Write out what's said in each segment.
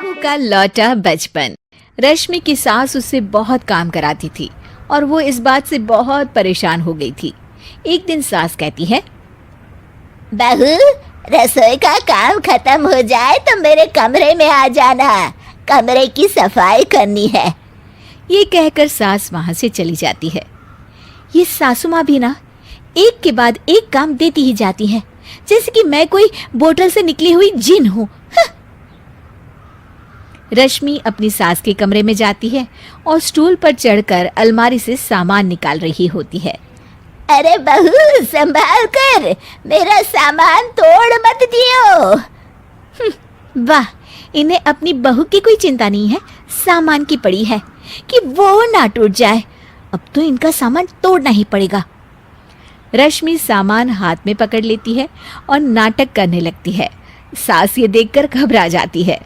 बहू का लौटा बचपन। रश्मि की सास उससे बहुत काम कराती थी और वो इस बात से बहुत परेशान हो गई थी। एक दिन सास कहती है, बहू, रसोई का काम खत्म हो जाए तो मेरे कमरे में आ जाना, कमरे की सफाई करनी है। ये कहकर सास वहां से चली जाती है। ये सासू माँ भी ना एक के बाद एक काम देती ही जाती है, जैसे कि मैं कोई बोतल से निकली हुई जिन हूँ। रश्मि अपनी सास के कमरे में जाती है और स्टूल पर चढ़कर अलमारी से सामान निकाल रही होती है। अरे बहू, संभाल कर, मेरा सामान तोड़ मत दियो। वाह, इन्हें अपनी बहू की कोई चिंता नहीं है, सामान की पड़ी है कि वो ना टूट जाए। अब तो इनका सामान तोड़ना ही पड़ेगा। रश्मि सामान हाथ में पकड़ लेती है और नाटक करने लगती है। सास ये देखकर घबरा जाती है।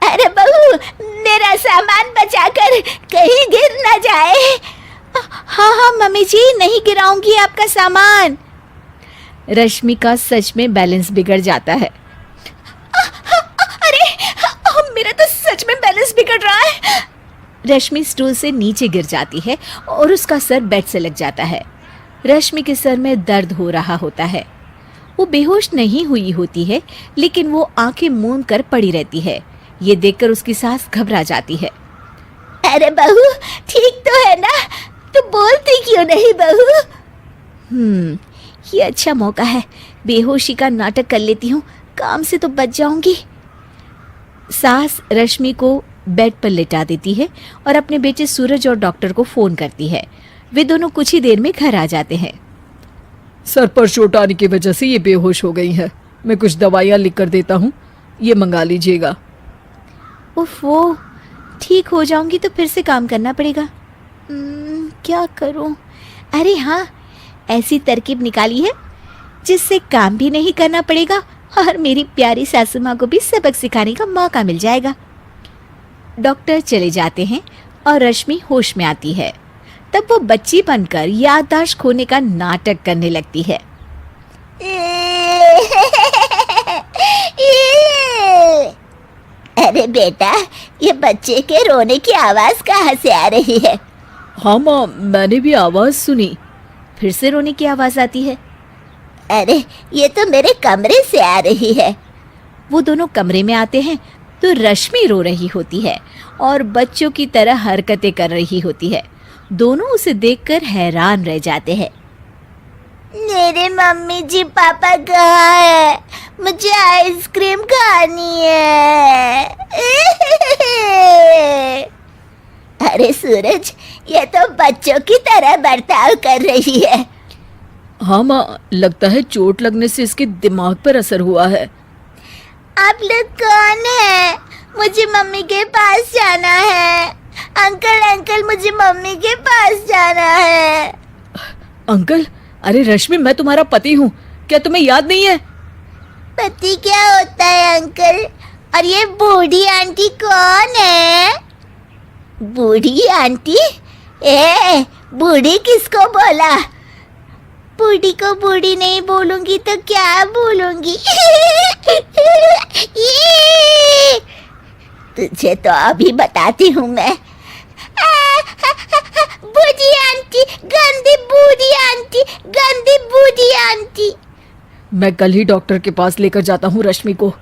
अरे बहू, मेरा सामान बचाकर कहीं गिर न जाए। हाँ हाँ मम्मी जी, नहीं गिराऊंगी आपका सामान। रश्मि का सच में बैलेंस बिगड़ जाता है। अरे मेरा तो सच में बैलेंस बिगड़ रहा है। रश्मि स्टूल से नीचे गिर जाती है और उसका सर बेड से लग जाता है। रश्मि के सर में दर्द हो रहा होता है। वो बेहोश नहीं हुई होती है, लेकिन वो आंखें मूंद कर पड़ी रहती है। ये देखकर उसकी सास घबरा जाती है। अरे बहू, ठीक तो है ना? तू बोलती क्यों नहीं बहू? ये अच्छा मौका है, बेहोशी का नाटक कर लेती हूँ, काम से तो बच जाऊंगी। सास रश्मि को बेड पर लेटा देती है और अपने बेटे सूरज और डॉक्टर को फोन करती है। वे दोनों कुछ ही देर में घर आ जाते हैं। सर पर चोट आने की वजह से ये बेहोश हो गई है। मैं कुछ दवाइयाँ लिख कर देता हूँ, ये मंगा लीजिएगा। उफ, वो ठीक हो जाऊंगी तो फिर से काम करना पड़ेगा। क्या करूं? अरे हाँ, ऐसी तरकीब निकाली है जिससे काम भी नहीं करना पड़ेगा और मेरी प्यारी सासू माँ को भी सबक सिखाने का मौका मिल जाएगा। डॉक्टर चले जाते हैं और रश्मि होश में आती है। तब वो बच्ची बनकर याददाश्त खोने का नाटक करने लगती है। अरे बेटा, ये बच्चे के रोने की आवाज कहाँ से आ रही है? हाँ माँ, मैंने भी आवाज सुनी। फिर से रोने की आवाज आती है। अरे, ये तो मेरे कमरे से आ रही है। वो दोनों कमरे में आते हैं तो रश्मि रो रही होती है और बच्चों की तरह हरकतें कर रही होती है। दोनों उसे देखकर हैरान रह जाते हैं। मेरे मम्मी जी पापा कहाँ है? मुझे आइसक्रीम खानी है। अरे सूरज, ये तो बच्चों की तरह बर्ताव कर रही है। हाँ माँ, लगता है चोट लगने से इसके दिमाग पर असर हुआ है। आप लोग कौन है? मुझे मम्मी के पास जाना है। अंकल अंकल, मुझे मम्मी के पास जाना है। अंकल? अरे रश्मि, मैं तुम्हारा पति हूँ, क्या तुम्हें याद नहीं है? पति क्या होता है अंकल? और ये बूढ़ी आंटी कौन है? बूढ़ी आंटी? बूढ़ी किसको बोला? बूढ़ी को बूढ़ी नहीं बोलूंगी तो क्या बोलूंगी? तुझे तो अभी बताती हूँ मैं। बूढ़ी आंटी, गंदी बूढ़ी आंटी, गंदी बूढ़ी आंटी। मैं कल ही डॉक्टर के पास लेकर जाता हूँ रश्मि को।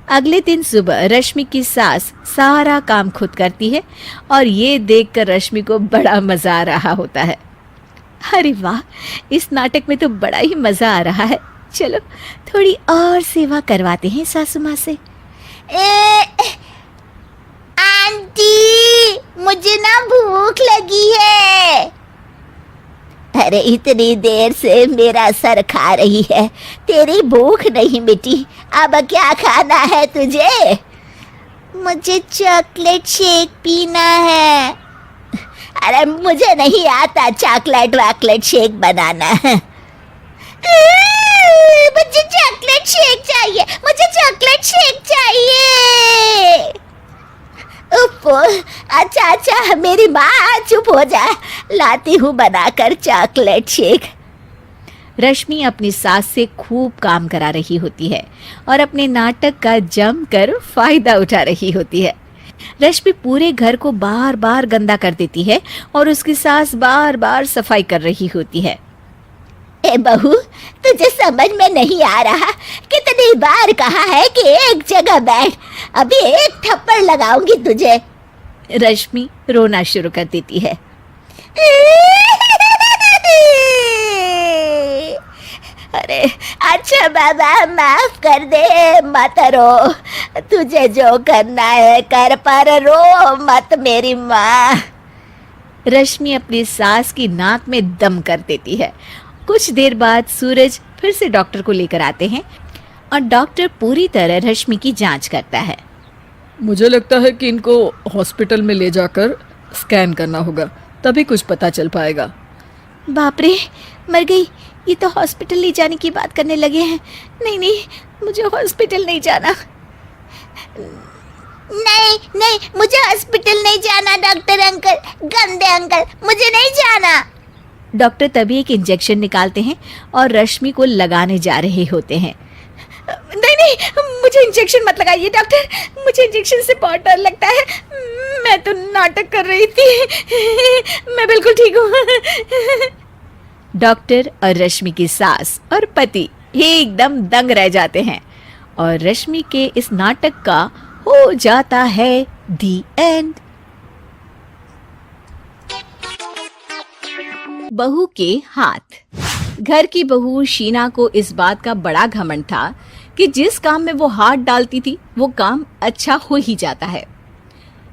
अगले दिन सुबह रश्मि की सास सारा काम खुद करती है और ये देखकर रश्मि को बड़ा मजा आ रहा होता है। अरे वाह, इस नाटक में तो बड़ा ही मजा आ रहा है। चलो थोड़ी और सेवा करवाते हैं सासू माँ से। आंटी, मुझे ना भूख लगी है। अरे इतनी देर से मेरा सर खा रही है, तेरी भूख नहीं मिटी। अब क्या खाना है तुझे? मुझे चॉकलेट शेक पीना है। अरे मुझे नहीं आता चॉकलेट वाकलेट शेक बनाना। मुझे चॉकलेट शेक चाहिए, मुझे चॉकलेट शेक चाहिए। अच्छा अच्छा, मेरी माँ चुप हो जा, लाती हूँ बनाकर चॉकलेट शेक। रश्मि अपनी सास से खूब काम करा रही होती है और अपने नाटक का जमकर फायदा उठा रही होती है। रश्मि पूरे घर को बार बार गंदा कर देती है और उसकी सास बार बार सफाई कर रही होती है। ए बहू, तुझे समझ में नहीं आ रहा? कितनी बार कहा है कि एक जगह बैठ, अभी एक थप्पड़ लगाऊंगी तुझे। रश्मि रोना शुरू कर देती है। अरे अच्छा बाबा, माफ कर दे, मत रो। तुझे जो करना है कर, पर रो मत मेरी माँ। रश्मि अपनी सास की नाक में दम कर देती है। कुछ देर बाद सूरज फिर से डॉक्टर को लेकर आते हैं और डॉक्टर पूरी तरह रश्मि की जांच करता है। मुझे लगता है कि इनको हॉस्पिटल में ले जाकर स्कैन करना होगा, तभी कुछ पता चल पाएगा। बाप रे, मर गई। ये तो हॉस्पिटल ले जाने की बात करने लगे हैं। नहीं नहीं, मुझे हॉस्पिटल नहीं जाना। नहीं नहीं, मुझे हॉस्पिटल नहीं जाना डॉक्टर अंकल, गंदे अंकल, मुझे नहीं जाना। डॉक्टर तभी एक इंजेक्शन निकालते हैं और रश्मि को लगाने जा रहे होते हैं। नहीं नहीं, मुझे इंजेक्शन मत लगाइए डॉक्टर, मुझे इंजेक्शन से बहुत डर लगता है। मैं तो नाटक कर रही थी, मैं बिल्कुल ठीक हूँ। डॉक्टर और रश्मि की सास और पति एकदम दंग रह जाते हैं और रश्मि के इस नाटक का हो जाता है दी एंड। बहू के हाथ। घर की बहू शीना को इस बात का बड़ा घमंड था कि जिस काम में वो हाथ डालती थी वो काम अच्छा हो ही जाता है।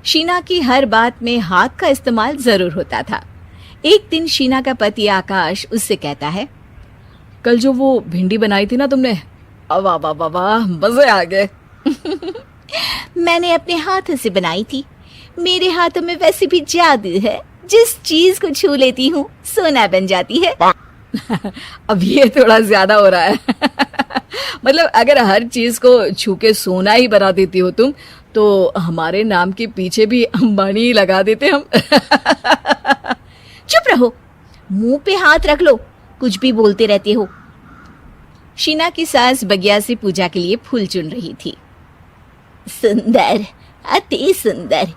शीना की हर बात में हाथ का इस्तेमाल जरूर होता था। एक दिन शीना का पति आकाश उससे कहता है, कल जो वो भिंडी बनाई थी ना तुमने, वाह वाह वाह वाह, मजे आ गए। मैंने अपने हाथों से बनाई थी। मेरे हाथों में वैसे भी जादू है, जिस चीज को छू लेती हूँ सोना बन जाती है। अब ये थोड़ा ज्यादा हो रहा है। मतलब अगर हर चीज को छू के सोना ही बना देती हो तुम, तो हमारे नाम के पीछे भी अंबानी ही लगा देते हम। चुप रहो, मुंह पे हाथ रख लो, कुछ भी बोलते रहते हो। शीना की सास बगिया से पूजा के लिए फूल चुन रही थी। सुंदर, अति सुंदर,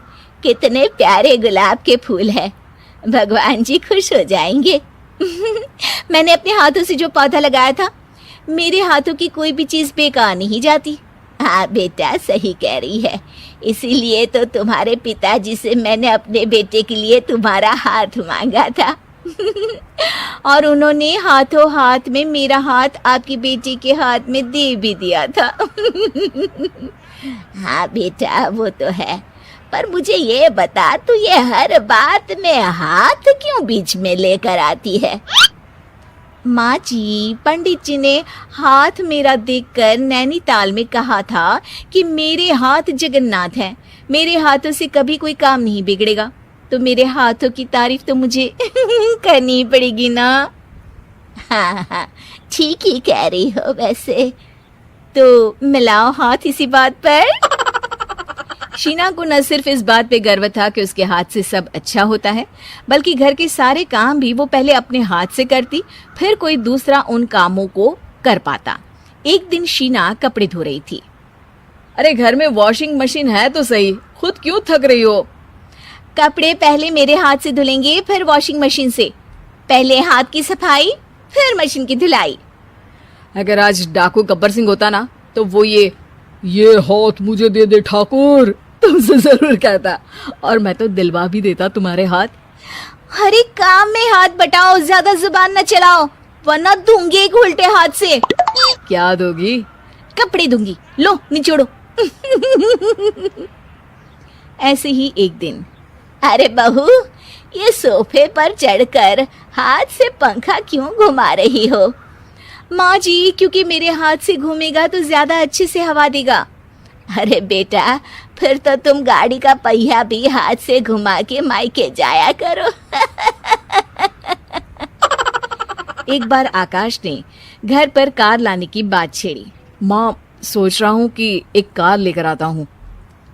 कितने प्यारे गुलाब के फूल हैं, भगवान जी खुश हो जाएंगे। मैंने अपने हाथों से जो पौधा लगाया था, मेरे हाथों की कोई भी चीज बेकार नहीं जाती। हाँ बेटा, सही कह रही है, इसीलिए तो तुम्हारे पिताजी से मैंने अपने बेटे के लिए तुम्हारा हाथ मांगा था। और उन्होंने हाथों हाथ में मेरा हाथ आपकी बेटी के हाथ में दे भी दिया था। हाँ बेटा, वो तो है, पर मुझे ये बता, तू ये हर बात में हाथ क्यों बीच में लेकर आती है? माँ जी, पंडित जी ने हाथ मेरा देखकर नैनीताल में कहा था कि मेरे हाथ जगन्नाथ हैं, मेरे हाथों से कभी कोई काम नहीं बिगड़ेगा, तो मेरे हाथों की तारीफ तो मुझे करनी पड़ेगी ना। हाँ हाँ, ठीक ही कह रही हो वैसे। तो मिलाओ हाथ इसी बात पर। शीना को न सिर्फ इस बात पे गर्व था कि उसके हाथ से सब अच्छा होता है, बल्कि घर के सारे काम भी वो पहले अपने हाथ से करती, फिर कोई दूसरा उन कामों को कर पाता। एक दिन शीना कपड़े धो रही थी। अरे घर में वॉशिंग मशीन है तो सही, खुद क्यों थक रही हो? कपड़े पहले मेरे हाथ से धुलेंगे, फिर वॉशिंग मशीन से। पहले हाथ की सफाई, फिर मशीन की धुलाई। अगर आज डाकू गब्बर सिंह होता ना, तो वो ये हाथ मुझे दे दे ठाकुर तुमसे जरूर कहता, और मैं तो दिलवा भी देता तुम्हारे हाथ। हर एक काम में हाथ बटाओ, ज्यादा जुबान न चलाओ, वरना दूंगी एक उल्टे हाथ से। क्या दोगी? कपड़े दूंगी, लो निचोड़ो। ऐसे ही एक दिन, अरे बहू, ये सोफे पर चढ़कर हाथ से पंखा क्यों घुमा रही हो? माँ जी, क्योंकि मेरे हाथ से घूमेगा तो ज्यादा अच्छे से हवा देगा। अरे बेटा, फिर तो तुम गाड़ी का पहिया भी हाथ से घुमा के मायके जाया करो। एक बार आकाश ने घर पर कार लाने की बात छेड़ी। माँ, सोच रहा हूँ कि एक कार लेकर आता हूँ।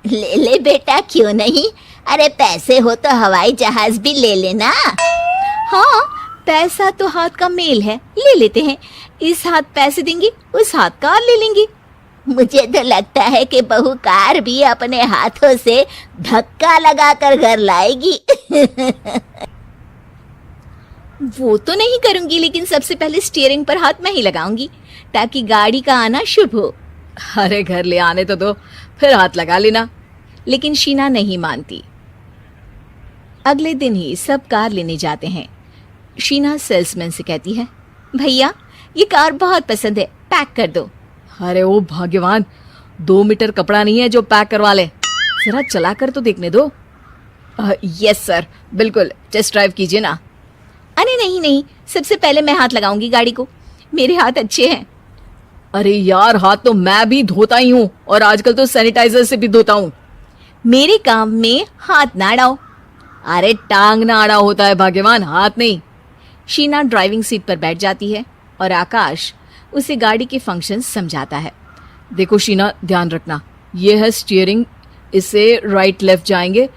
ले ले बेटा, क्यों नहीं? अरे पैसे हो तो हवाई जहाज भी ले लेना। हाँ, पैसा तो हाथ का मेल है, ले लेते हैं। इस हाथ पैसे देंगे, उस हाथ कार ले लेंगे। मुझे तो लगता है कि बहू कार भी अपने हाथों से धक्का लगाकर घर लाएगी। वो तो नहीं करूंगी, लेकिन सबसे पहले स्टीयरिंग पर हाथ मैं ही लगाऊंगी ताकि गाड़ी का आना शुभ हो। अरे घर ले आने तो दो, फिर हाथ लगा लेना। लेकिन शीना नहीं मानती। अगले दिन ही सब कार लेने जाते हैं। शीना सेल्समैन से कहती है, भैया ये कार बहुत पसंद है, पैक कर दो। अरे ओ भाग्यवान, 2 मीटर कपड़ा नहीं है जो पैक करवा ले, जरा चला कर तो देखने दो। यस सर, बिल्कुल, टेस्ट ड्राइव कीजिए ना। अरे नहीं नहीं, सबसे पहले मैं हाथ लगाऊंगी गाड़ी को, मेरे हाथ अच्छे हैं। अरे यार, हाथ तो मैं भी धोता ही हूँ, और आजकल तो सैनिटाइजर से भी धोता हूँ। मेरे काम में हाथ ना अड़ाओ। अरे टांग ना आड़ा होता है भाग्यवान, हाथ नहीं। शीना ड्राइविंग सीट पर बैठ जाती है और आकाश उसे गाड़ी के फंक्शन समझाता है। देखो शीना, ध्यान रखना, ये है स्टीयरिंग, इससे राइट लेफ्ट जाएंगे।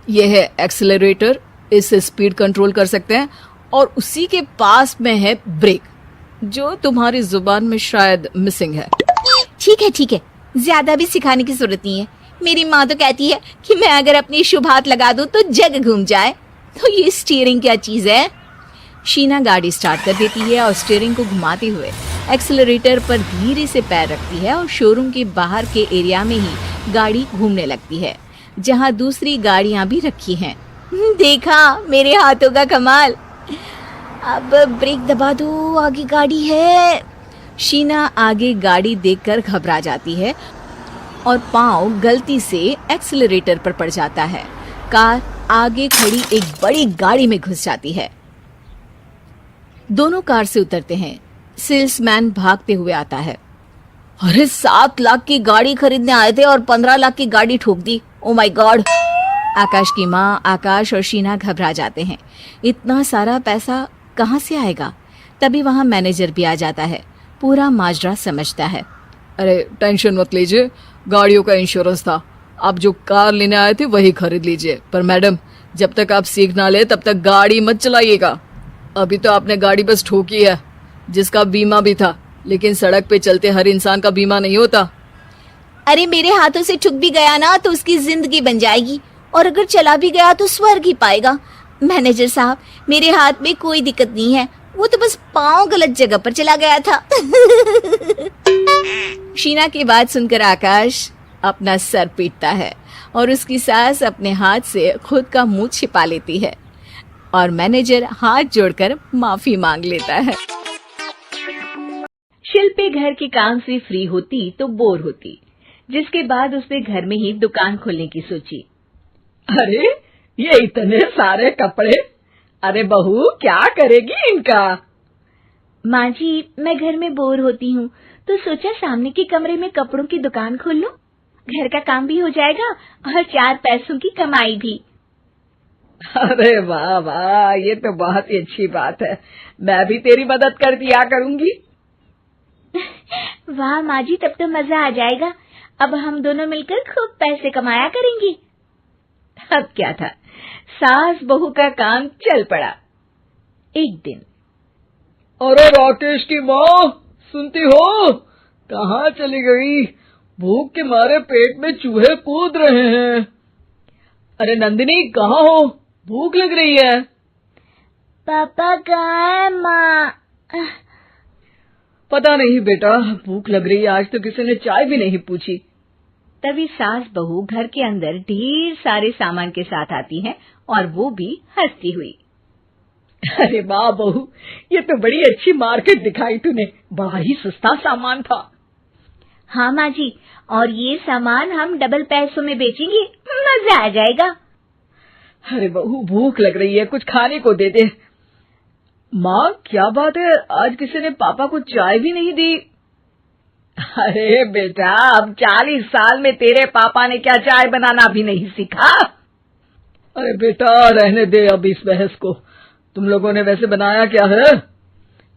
ये है एक्सेलरेटर, इससे स्पीड कंट्रोल कर सकते हैं। और उसी के पास में है ब्रेक, जो तुम्हारी जुबान में शायद मिसिंग है। ठीक है, ज्यादा भी सिखाने की जरूरत नहीं है। मेरी माँ तो कहती है कि मैं अगर अपनी शुभ हाथ लगा दूं तो जग घूम जाए। तो ये स्टीयरिंग क्या चीज है? शीना गाड़ी स्टार्ट कर देती है और स्टीयरिंग को घुमाते हुए एक्सेलरेटर पर धीरे से पैर रखती है और शोरूम के बाहर के एरिया में ही गाड़ी घूमने लगती है, जहाँ दूसरी गाड़ियां भी रखी हैं। देखा मेरे हाथों का कमाल। अब ब्रेक दबा दो, आगे गाड़ी है। शीना आगे गाड़ी देखकर घबरा जाती है और पांव गलती से एक्सेलरेटर पर पड़ जाता है। कार आगे खड़ी एक बड़ी गाड़ी में घुस जाती है। दोनों कार से उतरते हैं। सेल्समैन भागते हुए आता है। अरे 7 लाख की गाड़ी खरीदने आए थे और 15 लाख की गाड़ी ठोक दी। Oh my God. आकाश की माँ, आकाश और शीना घबरा जाते हैं। इतना सारा पैसा कहाँ से आएगा? तभी वहाँ मैनेजर भी आ जाता है, पूरा माजरा समझता है। अरे टेंशन मत लीजिए, गाड़ियों का इंश्योरेंस था, आप जो कार लेने आए थे वही खरीद लीजिए। पर मैडम, जब तक आप सीख ना ले तब तक गाड़ी मत चलाइएगा। अभी तो आपने गाड़ी बस ठोकी है, जिसका बीमा भी था, लेकिन सड़क पे चलते हर इंसान का बीमा नहीं होता। अरे मेरे हाथों से ठुक भी गया ना तो उसकी जिंदगी बन जाएगी, और अगर चला भी गया तो स्वर्ग ही पाएगा। मैनेजर साहब, मेरे हाथ में कोई दिक्कत नहीं है, वो तो बस पाँव गलत जगह पर चला गया था। शीना की बात सुनकर आकाश अपना सर पीटता है और उसकी सास अपने हाथ से खुद का मुंह छिपा लेती है और मैनेजर हाथ जोड़कर माफी मांग लेता है। शिल्पी घर के काम से फ्री होती तो बोर होती, जिसके बाद उसने घर में ही दुकान खोलने की सोची। अरे ये इतने सारे कपड़े, अरे बहू क्या करेगी इनका? माँ जी, मैं घर में बोर होती हूँ तो सोचा सामने के कमरे में कपड़ों की दुकान खोल लूं। घर का काम भी हो जाएगा और 4 पैसों की कमाई भी। अरे वाह वाह, ये तो बहुत ही अच्छी बात है, मैं भी तेरी मदद कर दिया करूंगी। वाह माँ जी, तब तो मजा आ जाएगा। अब हम दोनों मिलकर खूब पैसे कमाया करेंगे। अब क्या था, सास बहू का काम चल पड़ा। एक दिन, अरे राकेश की माँ, सुनती हो? कहाँ चली गई? भूख के मारे पेट में चूहे कूद रहे हैं। अरे नंदिनी, कहाँ हो? भूख लग रही है। पापा कहाँ है माँ? पता नहीं बेटा, भूख लग रही है, आज तो किसी ने चाय भी नहीं पूछी। तभी सास बहू घर के अंदर ढेर सारे सामान के साथ आती हैं और वो भी हंसती हुई। अरे वाह बहू, ये तो बड़ी अच्छी मार्केट दिखाई तूने, बड़ा ही सस्ता सामान था। हाँ माँ जी, और ये सामान हम डबल पैसों में बेचेंगे, मजा आ जाएगा। अरे बहू, भूख लग रही है, कुछ खाने को दे दे। माँ क्या बात है, आज किसी ने पापा को चाय भी नहीं दी? अरे बेटा, अब 40 साल में तेरे पापा ने क्या चाय बनाना भी नहीं सीखा? अरे बेटा रहने दे अब इस बहस को, तुम लोगों ने वैसे बनाया क्या है?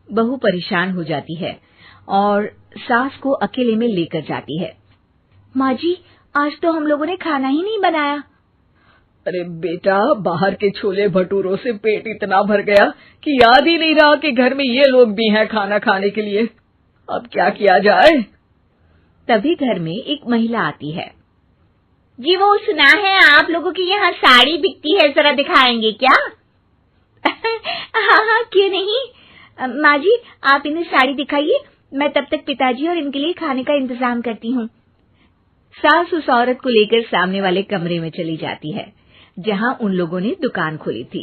बहू परेशान हो जाती है और सास को अकेले में लेकर जाती है। माँ जी, आज तो हम लोगों ने खाना ही नहीं बनाया। अरे बेटा, बाहर के छोले भटूरों से पेट इतना भर गया कि याद ही नहीं रहा कि घर में ये लोग भी हैं खाना खाने के लिए। अब क्या किया जाए? तभी घर में एक महिला आती है। जी वो सुना है आप लोगों की यहाँ साड़ी बिकती है, जरा दिखाएंगे क्या? हाँ हाँ, क्यों नहीं। माँ जी, आप इन्हें साड़ी दिखाइए, मैं तब तक पिताजी और इनके लिए खाने का इंतजाम करती हूँ। सास उस औरत को लेकर सामने वाले कमरे में चली जाती है जहां उन लोगों ने दुकान खोली थी।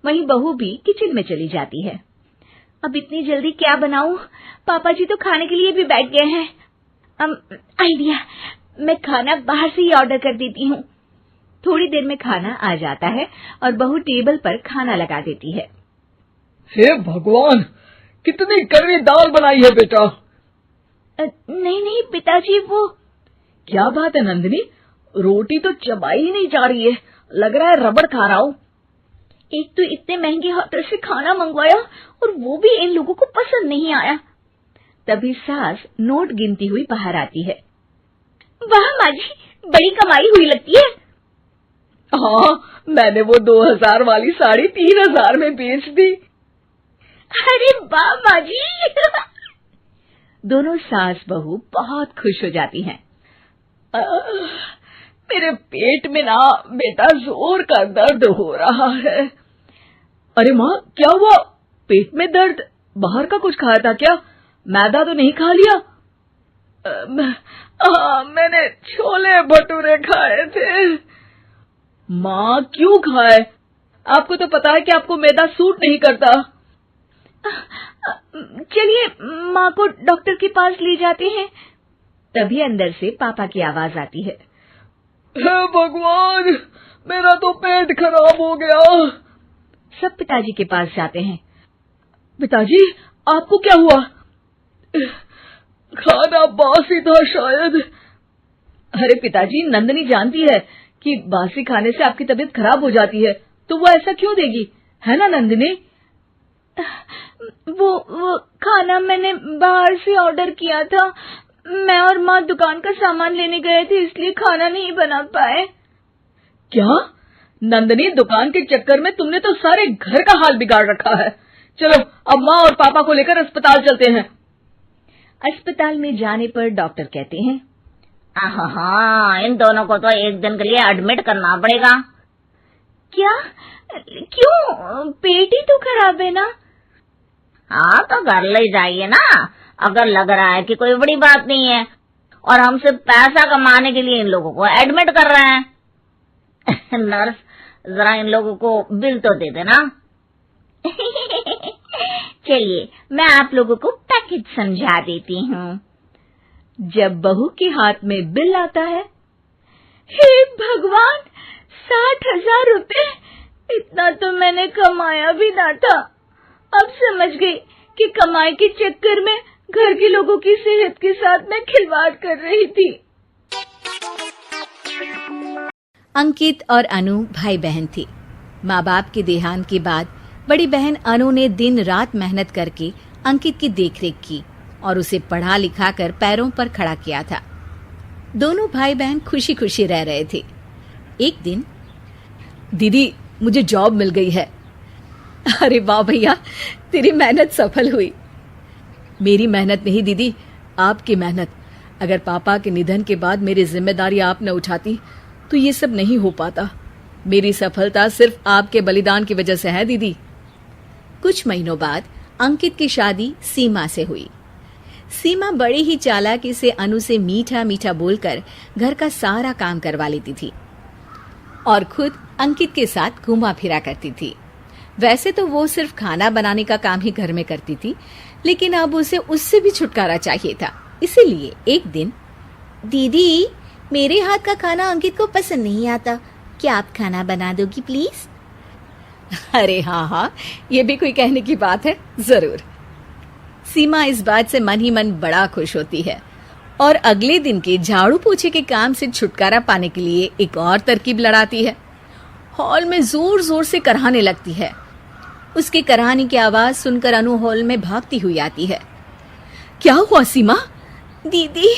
वहीं बहू भी किचन में चली जाती है। अब इतनी जल्दी क्या बनाऊं? पापा जी तो खाने के लिए भी बैठ गए हैं। आइडिया, मैं खाना बाहर से ही ऑर्डर कर देती हूँ। थोड़ी देर में खाना आ जाता है और बहू टेबल पर खाना लगा देती है। हे भगवान, कितनी कड़वी दाल बनाई है बेटा। नहीं नहीं पिताजी, वो क्या बात है नंदिनी, रोटी तो चबाई ही नहीं जा रही है, लग रहा है रबड़ खा रहा हूँ। एक तो इतने महंगे होटल से खाना मंगवाया और वो भी इन लोगों को पसंद नहीं आया। तभी सास नोट गिनती हुई बाहर आती है। वाह माँ जी, बड़ी कमाई हुई लगती है। हाँ, मैंने वो 2000 वाली साड़ी 3000 में बेच दी। अरे वाह माँ जी। दोनों सास बहू बहुत खुश हो जाती हैं। मेरे पेट में ना बेटा जोर का दर्द हो रहा है। अरे माँ, क्या हुआ? पेट में दर्द? बाहर का कुछ खाया था क्या? मैदा तो नहीं खा लिया? मैंने छोले भटूरे खाए थे। माँ, क्यों खाए? आपको तो पता है कि आपको मैदा सूट नहीं करता। चलिए माँ को डॉक्टर के पास ले जाते हैं। तभी अंदर से पापा की आवाज आती है। हे भगवान, मेरा तो पेट खराब हो गया। सब पिताजी के पास जाते हैं। पिताजी, आपको क्या हुआ? खाना बासी था शायद। अरे पिताजी, नंदिनी जानती है कि बासी खाने से आपकी तबीयत खराब हो जाती है, तो वो ऐसा क्यों देगी, है ना नंदिनी? वो खाना मैंने बाहर से ऑर्डर किया था। मैं और माँ दुकान का सामान लेने गए थे, इसलिए खाना नहीं बना पाए। क्या नंदिनी, दुकान के चक्कर में तुमने तो सारे घर का हाल बिगाड़ रखा है। चलो अब माँ और पापा को लेकर अस्पताल चलते हैं। अस्पताल में जाने पर डॉक्टर कहते हैं, हाँ, इन दोनों को तो एक दिन के लिए एडमिट करना पड़ेगा। क्या? क्यों? पेट ही तो खराब है ना। हाँ, तो घर ले जाइए ना, अगर लग रहा है कि कोई बड़ी बात नहीं है और हम सिर्फ पैसा कमाने के लिए इन लोगों को एडमिट कर रहे हैं। नर्स, जरा इन लोगों को बिल तो दे देना। चलिए मैं आप लोगों को पैकेज समझा देती हूँ। जब बहू के हाथ में बिल आता है, हे भगवान, 60,000 रुपए! इतना तो मैंने कमाया भी ना था। अब समझ गई कि कमाई के चक्कर में घर के लोगों की सेहत के साथ मैं खिलवाड़ कर रही थी। अंकित और अनु भाई बहन थे। माँ बाप के देहांत के बाद बड़ी बहन अनु ने दिन रात मेहनत करके अंकित की देखरेख की और उसे पढ़ा लिखा कर पैरों पर खड़ा किया था। दोनों भाई बहन खुशी खुशी रह रहे थे। एक दिन, दीदी, मुझे जॉब मिल गई है। अरे वाह भैया, तेरी मेहनत सफल हुई। मेरी मेहनत नहीं दीदी, आपकी मेहनत। अगर पापा के निधन के बाद मेरी जिम्मेदारी आप न उठाती तो ये सब नहीं हो पाता। मेरी सफलता सिर्फ आपके बलिदान की वजह से है दीदी। कुछ महीनों बाद अंकित की शादी सीमा से हुई। सीमा बड़ी ही चालाकी से अनु से मीठा मीठा बोलकर घर का सारा काम करवा लेती थी और खुद अंकित के साथ घुमा फिरा करती थी। वैसे तो वो सिर्फ खाना बनाने का काम ही घर में करती थी, लेकिन अब उसे उससे भी छुटकारा चाहिए था। इसीलिए एक दिन, दीदी, मेरे हाथ का खाना अंकित को पसंद नहीं आता, क्या आप खाना बना दोगी प्लीज? अरे हाँ हाँ, ये भी कोई कहने की बात है, जरूर। सीमा इस बात से मन ही मन बड़ा खुश होती है और अगले दिन के झाड़ू पोछे के काम से छुटकारा पाने के लिए एक और तरकीब लड़ाती है। हॉल में जोर जोर से कराहने लगती है। उसके कराहने की आवाज सुनकर अनु हॉल में भागती हुई आती है। क्या हुआ सीमा? दीदी,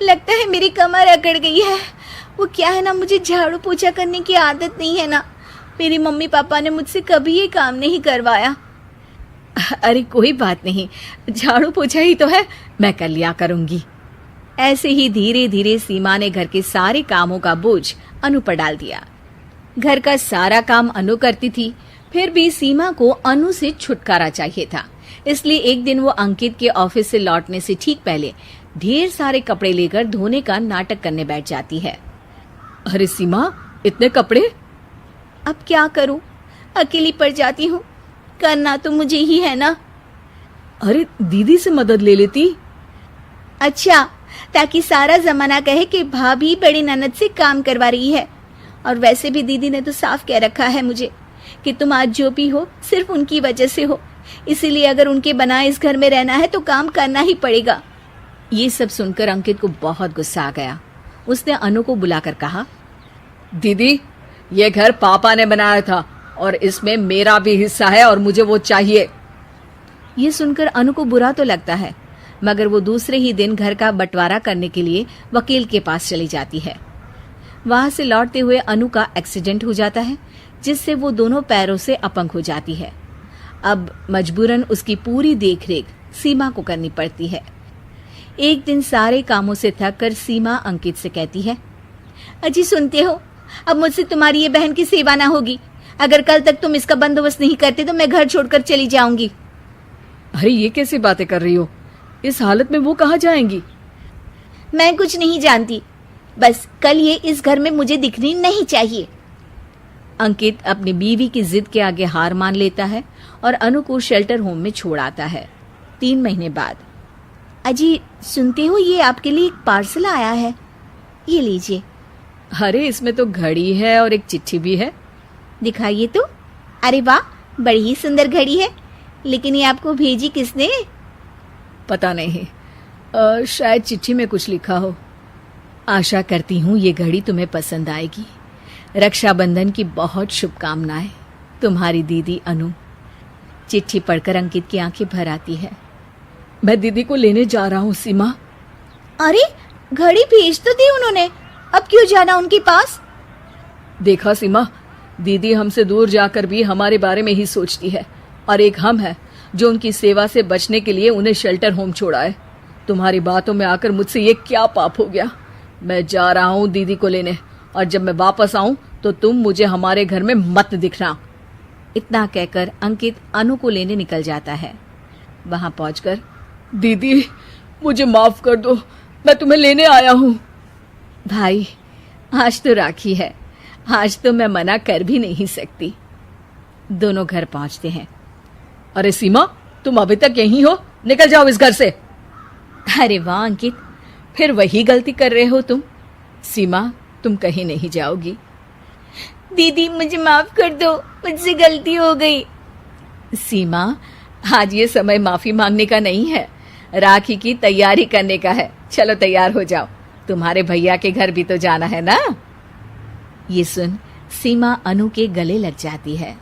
लगता है मेरी कमर अकड़ गई है वो क्या है ना, मुझे झाड़ू पोछा करने की आदत नहीं है ना। मेरी मम्मी पापा ने मुझसे कभी ये काम नहीं करवाया। अरे कोई बात नहीं, झाड़ू पोछा ही तो है, मैं कर लिया करूंगी। ऐसे ही धीरे धीरे सीमा ने घर के सारे कामों का बोझ अनु पर डाल दिया। घर का सारा काम अनु करती थी, फिर भी सीमा को अनु से छुटकारा चाहिए था। इसलिए एक दिन वो अंकित के ऑफिस से लौटने से ठीक पहले ढेर सारे कपड़े लेकर धोने का नाटक करने बैठ जाती है। अरे सीमा, इतने कपड़े? अब क्या करूं, अकेली पड़ जाती हूँ, करना तो मुझे ही है ना। अरे दीदी से मदद ले लेती। अच्छा, ताकि सारा जमाना कहे कि भाभी बड़ी ननद से काम करवा रही है। और वैसे भी दीदी ने तो साफ कह रखा है मुझे कि तुम आज जो भी हो सिर्फ उनकी वजह से हो, इसीलिए अगर उनके बनाए इस घर में रहना है तो काम करना ही पड़ेगा। ये सब सुनकर अंकित को बहुत गुस्सा आ गया। उसने अनु को बुलाकर कहा, दीदी, ये घर पापा ने बनाया था और इसमें मेरा भी हिस्सा है और मुझे वो चाहिए। ये सुनकर अनु को बुरा तो लगता है, मगर वो दूसरे ही दिन घर का बंटवारा करने के लिए वकील के पास चली जाती है। वहां से लौटते हुए अनु का एक्सीडेंट हो जाता है, जिससे वो दोनों पैरों से अपंग हो जाती है। अब मजबूरन उसकी पूरी देखरेख सीमा को करनी पड़ती है। एक दिन सारे कामों से थक कर सीमा अंकित से कहती है, अजी सुनते हो, अब मुझसे तुम्हारी ये बहन की सेवा ना होगी। अगर कल तक तुम इसका बंदोबस्त नहीं करते तो मैं घर छोड़कर चली जाऊंगी। अरे ये कैसी बातें कर रही हो, इस हालत में वो कहाँ जाएंगी? मैं कुछ नहीं जानती, बस कल ये इस घर में मुझे दिखनी नहीं चाहिए। अंकित अपनी बीवी की जिद के आगे हार मान लेता है और अनु को शेल्टर होम में छोड़ आता है। 3 महीने बाद। अजी सुनते हो, ये आपके लिए एक पार्सल आया है, ये लीजिए। अरे इसमें तो घड़ी है और एक चिट्ठी भी है। दिखाइए तो। अरे वाह, बड़ी ही सुंदर घड़ी है, लेकिन ये आपको भेजी किसने? पता नहीं, शायद चिट्ठी में कुछ लिखा हो। आशा करती हूँ ये घड़ी तुम्हें पसंद आएगी। रक्षाबंधन की बहुत शुभकामनाएं, तुम्हारी दीदी अनु। चिट्ठी पढ़कर अंकित की आंखें भर आती है। मैं दीदी को लेने जा रहा हूँ सीमा। अरे घड़ी भेज तो दी उन्होंने, अब क्यों जाना उनके पास? देखा सीमा, दीदी हमसे दूर जाकर भी हमारे बारे में ही सोचती है, और एक हम है जो उनकी सेवा से बचने के लिए उन्हें शेल्टर होम छोड़ा है। तुम्हारी बातों में आकर मुझसे ये क्या पाप हो गया। मैं जा रहा हूँ दीदी को लेने, और जब मैं वापस आऊं तो तुम मुझे हमारे घर में मत दिखना। इतना कहकर अंकित अनु को लेने निकल जाता है। वहां पहुंचकर, दीदी मुझे माफ कर दो, मैं तुम्हें लेने आया हूँ। भाई, आज तो राखी है, आज तो मैं मना कर भी नहीं सकती। दोनों घर पहुंचते हैं। अरे सीमा, तुम अभी तक यहीं हो? निकल जाओ इस घर से। अरे वाह अंकित, फिर वही गलती कर रहे हो तुम। सीमा, तुम कहीं नहीं जाओगी। दीदी मुझे माफ कर दो, मुझसे गलती हो गई। सीमा, आज ये समय माफी मांगने का नहीं है, राखी की तैयारी करने का है। चलो तैयार हो जाओ, तुम्हारे भैया के घर भी तो जाना है ना। ये सुन सीमा अनु के गले लग जाती है।